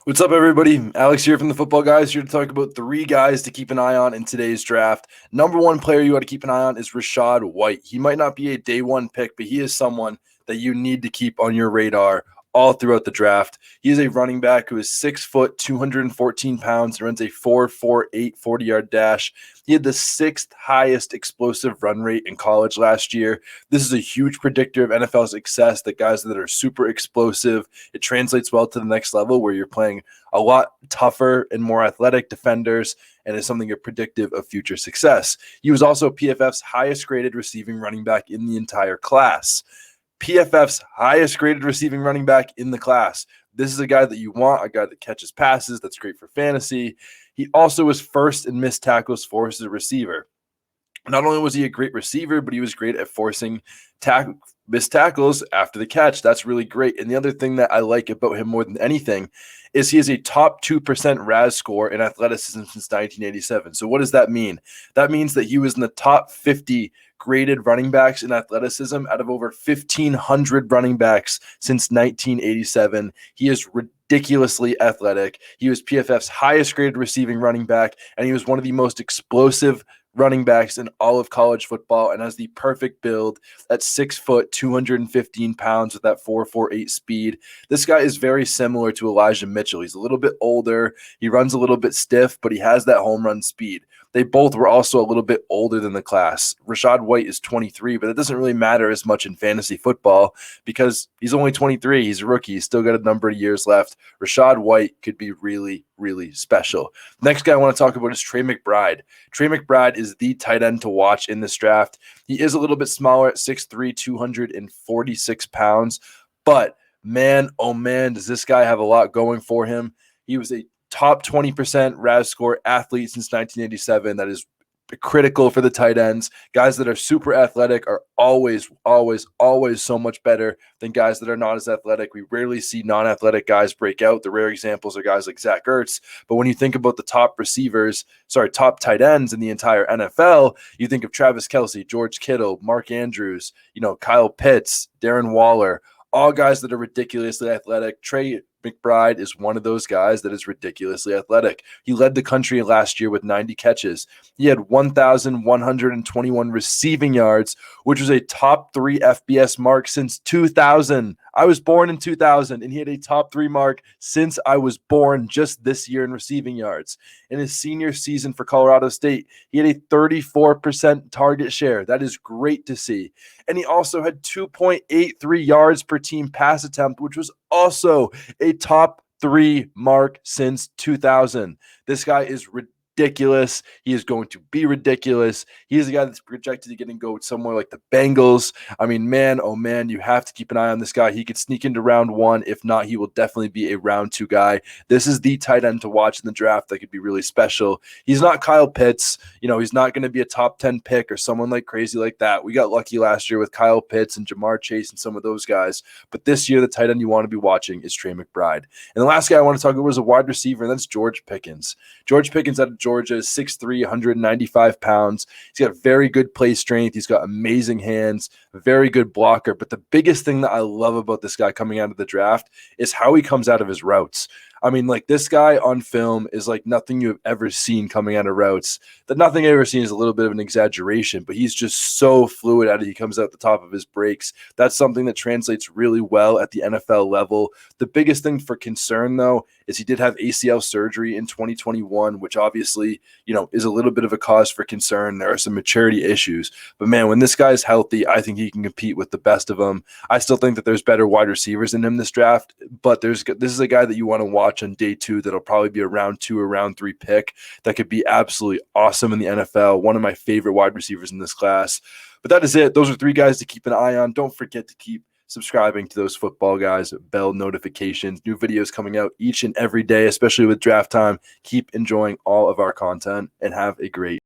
What's up, everybody? Alex here from the Football Guys, here to talk about three guys to keep an eye on in today's draft. Number one player you want to keep an eye on is Rachaad White. He might not be a day one pick, but he is someone that you need to keep on your radar all throughout the draft. He is a running back who is 6 foot, 214 pounds, and runs a 4.48 40-yard dash. He had the sixth highest explosive run rate in college last year. This is a huge predictor of NFL success, that guys that are super explosive, it translates well to the next level where you're playing a lot tougher and more athletic defenders, and is something predictive of future success. He was also PFF's highest graded receiving running back in the entire class. PFF's highest graded receiving running back in the class. This is a guy that you want, a guy that catches passes. That's great for fantasy. He also was first in missed tackles forced as a receiver. Not only was he a great receiver, but he was great at forcing missed tackles after the catch. That's really great. And the other thing that I like about him more than anything is he is a top 2% RAS score in athleticism since 1987. So what does that mean? That means that he was in the top 50 graded running backs in athleticism out of over 1,500 running backs since 1987. He is ridiculously athletic. He was PFF's highest graded receiving running back, and he was one of the most explosive running backs in all of college football, and has the perfect build at 6 foot, 215 pounds with that 4.48 speed. This guy is very similar to Elijah Mitchell. He's a little bit older. He runs a little bit stiff, but he has that home run speed. They both were also a little bit older than the class. Rachaad White is 23, but it doesn't really matter as much in fantasy football because he's only 23. He's a rookie. He's still got a number of years left. Rachaad White could be really, really special. Next guy I want to talk about is Trey McBride. Trey McBride is the tight end to watch in this draft. He is a little bit smaller at 6'3", 246 pounds, but man, oh man, does this guy have a lot going for him. He was a top 20% RAS score athlete since 1987. That is critical for the tight ends. Guys that are super athletic are always so much better than guys that are not as athletic. We rarely see non-athletic guys break out. The rare examples are guys like Zach Ertz. But when you think about the top tight ends in the entire NFL, you think of Travis Kelce, George Kittle, Mark Andrews, Kyle Pitts, Darren Waller, all guys that are ridiculously athletic. Trey McBride is one of those guys that is ridiculously athletic. He led the country last year with 90 catches. He had 1,121 receiving yards, which was a top 3 FBS mark since 2000. I was born in 2000, and he had a top 3 mark since I was born just this year in receiving yards. In his senior season for Colorado State, he had a 34% target share. That is great to see. And he also had 2.83 yards per team pass attempt, which was also a top 3 mark since 2000. This guy is ridiculous. He is going to be ridiculous. He is a guy that's projected to go somewhere like the Bengals. I mean, man, oh man, you have to keep an eye on this guy. He could sneak into round 1. If not, he will definitely be a round 2 guy. This is the tight end to watch in the draft that could be really special. He's not Kyle Pitts. He's not going to be a top 10 pick or someone like crazy like that. We got lucky last year with Kyle Pitts and Jamar Chase and some of those guys. But this year, the tight end you want to be watching is Trey McBride. And the last guy I want to talk about is a wide receiver, and that's George Pickens. George Pickens out of Georgia is 6'3", 195 pounds. He's got very good play strength. He's got amazing hands, very good blocker. But the biggest thing that I love about this guy coming out of the draft is how he comes out of his routes. I mean, like, this guy on film is like nothing you have ever seen coming out of routes. That nothing I've ever seen is a little bit of an exaggeration, but he's just so fluid at it. He comes out the top of his breaks. That's something that translates really well at the NFL level. The biggest thing for concern, though, is he did have ACL surgery in 2021, which obviously, is a little bit of a cause for concern. There are some maturity issues. But, man, when this guy is healthy, I think he can compete with the best of them. I still think that there's better wide receivers in him this draft, but this is a guy that you want to watch on day 2 that'll probably be a round 2 or round 3 pick that could be absolutely awesome in the NFL. One of my favorite wide receivers in this class. But that is it. Those are 3 guys to keep an eye on. Don't forget to keep subscribing to those Football Guys bell notifications. New videos coming out each and every day, especially with draft time. Keep enjoying all of our content and have a great